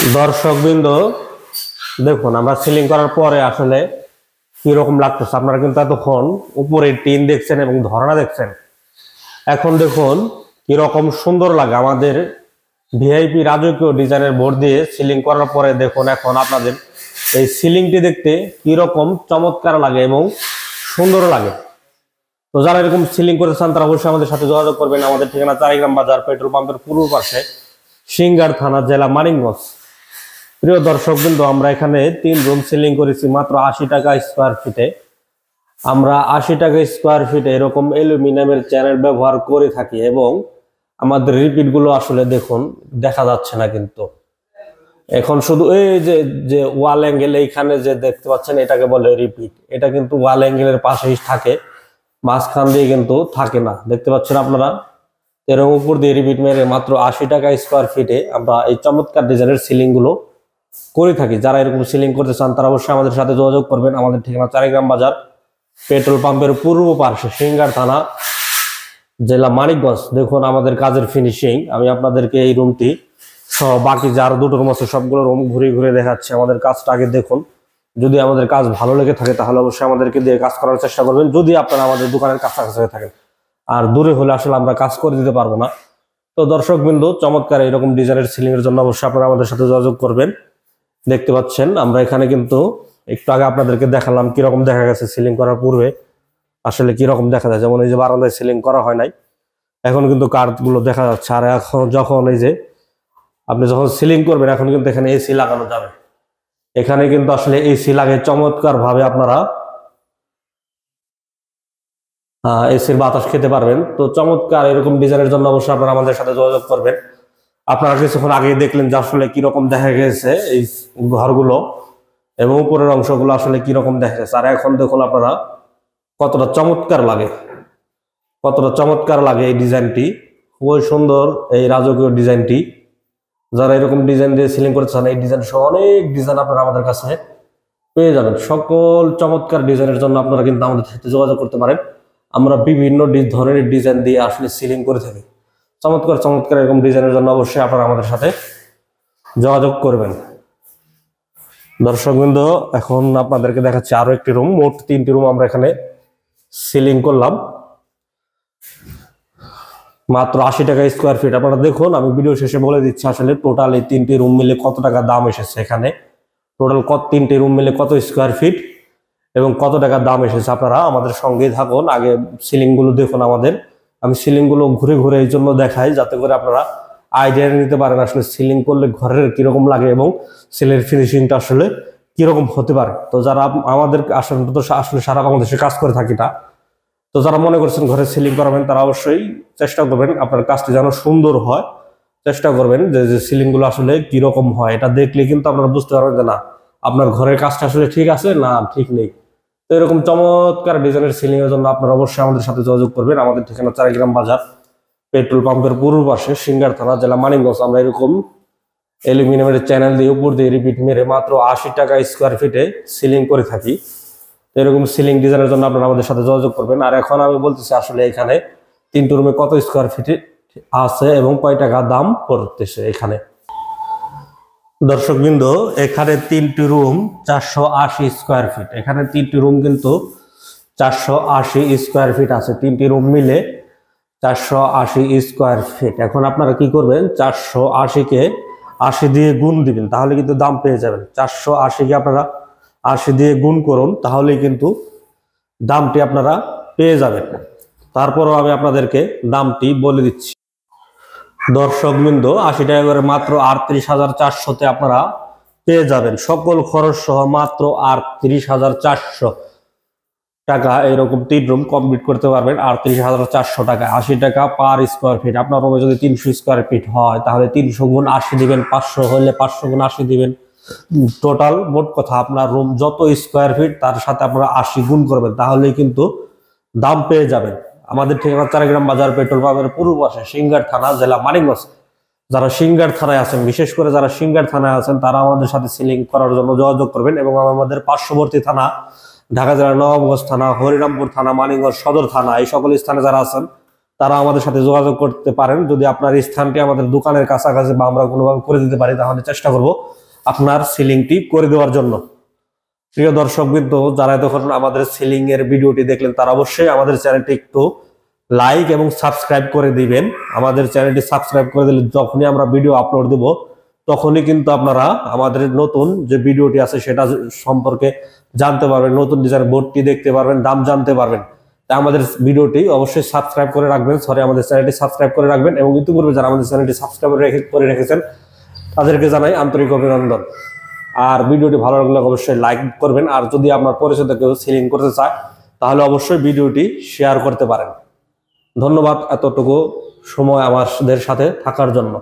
দর্শকবৃন্দ, দেখুন আমরা সিলিং করার পরে আসলে কি রকম লাগতেছে। আপনারা কিন্তু এতক্ষণ উপরে টিন দেখছেন এবং ধরনা দেখছেন। এখন দেখুন কি রকম সুন্দর লাগে আমাদের ভিআইপি রাজকীয় ডিজাইনের বোর্ড দিয়ে সিলিং করার পরে। দেখুন এখন আপনাদের এই সিলিংটি দেখতে কি রকম চমৎকার লাগে এবং সুন্দর লাগে। তো যারা এরকম সিলিং করতে চান তারা অবশ্যই আমাদের সাথে যোগাযোগ করবেন। আমাদের ঠিকানা চারিগ্রাম বাজার, পেট্রোল পাম্পের পূর্ব পাশে, সিংগার থানা, জেলা মানিকগঞ্জ। প্রিয় দর্শকবৃন্দ, আমরা এখানে 3 রুম সিলিং করেছি মাত্র 80 টাকা স্কোয়ার ফিটে। আমরা 80 টাকা স্কোয়ার ফিটে এরকম অ্যালুমিনিয়ামের চ্যানেল ব্যবহার করে থাকি এবং আমাদের রিপিট গুলো আসলে দেখুন দেখা যাচ্ছে না, কিন্তু এখন শুধু এই যে যে ওয়াল অ্যাঙ্গেল এইখানে যে দেখতে পাচ্ছেন এটাকে বলে রিপিট। এটা কিন্তু ওয়াল অ্যাঙ্গেলের পাশেই থাকে, মাঝখান দিয়ে কিন্তু থাকে না। দেখতে পাচ্ছেন আপনারা এর উপর দিয়ে রিপিট মেরে মাত্র 80 টাকা স্কোয়ার ফিটে আমরা এই চমৎকার ডিজাইনের সিলিং গুলো করে থাকি। যারা এরকম সিলিং করতে চান তারা অবশ্যই আমাদের সাথে যোগাযোগ করবেন। আমাদের ঠিকানা চারিগ্রাম বাজার, পেট্রোল পাম্পের পূর্ব পার্শ্বে, সিংগার থানা, জেলা মানিকগঞ্জ। দেখুন আমাদের কাজের ফিনিশিং। আমি আপনাদেরকে এই রুমটি সহ বাকি যার 2টো রুম আছে সবগুলো রুম ঘুরে ঘুরে দেখাচ্ছি। আমাদের কাজটা আগে দেখুন। যদি আমাদের কাজ ভালো লেগে থাকে তাহলে অবশ্যই আমাদেরকে দিয়ে কাজ করার চেষ্টা করবেন, যদি আপনারা আমাদের দোকানের কাছাকাছি হয়ে থাকেন। আর দূরে হলে আসলে আমরা কাজ করে দিতে পারবো না। তো দর্শকবৃন্দ, চমৎকার এরকম ডিজাইনের সিলিং এর জন্য অবশ্যই আপনারা আমাদের সাথে যোগাযোগ করবেন। দেখতে পাচ্ছেন আমরা এখানে কিন্তু একটু আগে আপনাদেরকে দেখালাম কিরকম দেখা গেছে সিলিং করার পূর্বে আসলে কিরকম দেখা যায়। যেমন এই যে বারান্দায় সিলিং করা হয় নাই, এখন কিন্তু কার্ড গুলো দেখা যাচ্ছে। আর এখন যখন এই যে আপনি যখন সিলিং করবেন এখন কিন্তু এখানে এসি লাগানো যাবে। এখানে কিন্তু আসলে এসি লাগে চমৎকার ভাবে, আপনারা এসির বাতাস খেতে পারবেন। তো চমৎকার এরকম ডিজাইনের জন্য অবশ্যই আপনারা আমাদের সাথে যোগাযোগ করবেন। আপনারা কিছুক্ষণ আগে দেখলেন যে আসলে কিরকম দেখা গেছে এই ঘরগুলো এবং উপরের অংশগুলো আসলে কিরকম দেখা গেছে। আর এখন দেখুন আপনারা কতটা চমৎকার লাগে, কতটা চমৎকার লাগে এই ডিজাইনটি। খুবই সুন্দর এই রাজকীয় ডিজাইনটি। যারা এরকম ডিজাইন দিয়ে সিলিং করতে চান এই ডিজাইন সহ অনেক ডিজাইন আপনারা আমাদের কাছে পেয়ে যাবেন। সকল চমৎকার ডিজাইনের জন্য আপনারা কিন্তু আমাদের সাথে যোগাযোগ করতে পারেন। আমরা বিভিন্ন ধরনের ডিজাইন দিয়ে আসলে সিলিং করে থাকি। চমৎকার চমৎকার এরকম ডিজাইনের জন্য অবশ্যই আপনারা আমাদের সাথে যোগাযোগ করবেন। দর্শকবৃন্দ, এখন আপনাদেরকে দেখাচ্ছি আরো একটি রুম। মোট 3টি রুম আমরা এখানে সিলিং করলাম মাত্র 80 টাকা স্কোয়ার ফিট। আপনারা দেখুন, আমি ভিডিও শেষে বলে দিচ্ছি আসলে টোটাল এই 3টি রুম মিলে কত টাকা দাম এসেছে। এখানে টোটাল 3টি রুম মিলে কত স্কোয়ার ফিট এবং কত টাকা দাম এসেছে। আপনারা আমাদের সঙ্গেই থাকুন, আগে সিলিং গুলো দেখুন আমাদের। আমি সিলিং গুলো ঘুরে ঘুরে এই জন্য দেখাই যাতে করে আপনারা আইডিয়া নিতে পারেন আসলে সিলিং করলে ঘরের কিরকম লাগে এবং সিলিং ফিনিশিংটা আসলে কিরকম হতে পারে। তো যারা আমাদের আসলে সারা বাংলাদেশে কাজ করে থাকি না, তো যারা মনে করছেন ঘরে সিলিং করাবেন তারা অবশ্যই চেষ্টা করবেন আপনার কাজটি যেন সুন্দর হয়। চেষ্টা করবেন যে সিলিং গুলো আসলে কিরকম হয়, এটা দেখলে কিন্তু আপনারা বুঝতে পারবেন যে না আপনার ঘরের কাজটা আসলে ঠিক আছে না ঠিক নেই। তো এরকম চমৎকার ডিজাইনের সিলিং এর জন্য আপনারা অবশ্যই আমাদের সাথে যোগাযোগ করবেন। আমাদের ঠিকানা চারিগ্রাম বাজার, পেট্রোল পাম্পের পূর্ব পাশে, সিংগার থানা, জেলা মানিকগঞ্জ। আমরা এরকম অ্যালুমিনিয়ামের চ্যানেল দিয়ে উপর দিয়ে রিপিট মেরে মাত্র 80 টাকা স্কোয়ার ফিটে সিলিং করে থাকি। এরকম সিলিং ডিজাইনের জন্য আপনারা আমাদের সাথে যোগাযোগ করবেন। আর এখন আমি বলতেছি আসলে এখানে 3টি রুমে কত স্কোয়ার ফিটে আছে এবং কয় টাকা দাম পড়তেছে। এখানে দর্শকবৃন্দ, এখানে 3টি রুম 480 স্কোয়ার ফিট। এখানে 3টি রুম কিন্তু 480 স্কোয়ার ফিট আছে। 3টি রুম মিলে 480 স্কোয়ার ফিট। এখন আপনারা কি করবেন, 480-কে 80 দিয়ে গুণ দিবেন, তাহলে কিন্তু দাম পেয়ে যাবেন। 480-কে আপনারা 80 দিয়ে গুণ করুন, তাহলেই কিন্তু দামটি আপনারা পেয়ে যাবেন। তারপরও আমি আপনাদেরকে দামটি বলে দিচ্ছি। দর্শকবৃন্দ, 80 টাকা করে মাত্র 38,400-তে আপনারা পেয়ে যাবেন। সকল খরচ সহ মাত্র 38,400 টাকা এরকম 3 রুম কমপ্লিট করতে পারবেন। 38,400 টাকা, 80 টাকা পার স্কোয়ার ফিট। আপনার রুমে যদি 300 স্কোয়ার ফিট হয় তাহলে 300 গুণ 80 দিবেন, 500 হলে 500 গুণ 80 দিবেন। টোটাল মোট কথা আপনার রুম যত স্কোয়ার ফিট তার সাথে আপনারা 80 গুণ করবেন, তাহলেই কিন্তু দাম পেয়ে যাবেন। আমাদের ঠিকানা চারিগ্রাম বাজার, পেট্রোল পাম্পের পূর্ব পাশে, সিংগার থানা, জেলা মানিকগঞ্জ। যারা সিংগার থানায় আছেন, বিশেষ করে যারা সিংগার থানায় আছেন তারা আমাদের সাথে সিলিং করার জন্য যোগাযোগ করবেন। এবং আমাদের পার্শ্ববর্তী থানা ঢাকা জেলার নবাবগঞ্জ থানা, হরিরামপুর থানা, মানিকগঞ্জ সদর থানা, এই সকল স্থানে যারা আছেন তারা আমাদের সাথে যোগাযোগ করতে পারেন। যদি আপনার স্থানটি আমাদের দোকানের কাছাকাছি বা আমরা কোনোভাবে করে দিতে পারি, তাহলে চেষ্টা করব আপনার সিলিংটি করে দেওয়ার জন্য। প্রিয় দর্শকবৃন্দ, যারা তখন আমাদের সিলিং এর ভিডিওটি দেখলেন, তারা অবশ্যই আমাদের চ্যানেলটি একটু লাইক এবং সাবস্ক্রাইব করে দিবেন। আমাদের চ্যানেলটি সাবস্ক্রাইব করে দিলে যখনই আমরা ভিডিও আপলোড দেব, তখনই কিন্তু আপনারা আমাদের নতুন যে ভিডিওটি আছে সেটা সম্পর্কে জানতে পারবেন, নতুন ডিজাইন বোর্ডটি দেখতে পারবেন, দাম জানতে পারবেন। তাই আমাদের ভিডিওটি অবশ্যই সাবস্ক্রাইব করে রাখবেন, আমাদের চ্যানেলটি সাবস্ক্রাইব করে রাখবেন। এবং ইতিপূর্বে যারা আমাদের চ্যানেলটি সাবস্ক্রাইব করে রেখেছেন, তাদেরকে জানাই আন্তরিক অভিনন্দন। আর ভিডিওটি ভালো লাগলে অবশ্যই লাইক করবেন। আর যদি আপনার পরিচিত কেউ সিলিং করতে চায়, তাহলে অবশ্যই ভিডিওটি শেয়ার করতে পারেন। ধন্যবাদ এতটুকু সময় আমাদের সাথে থাকার জন্য।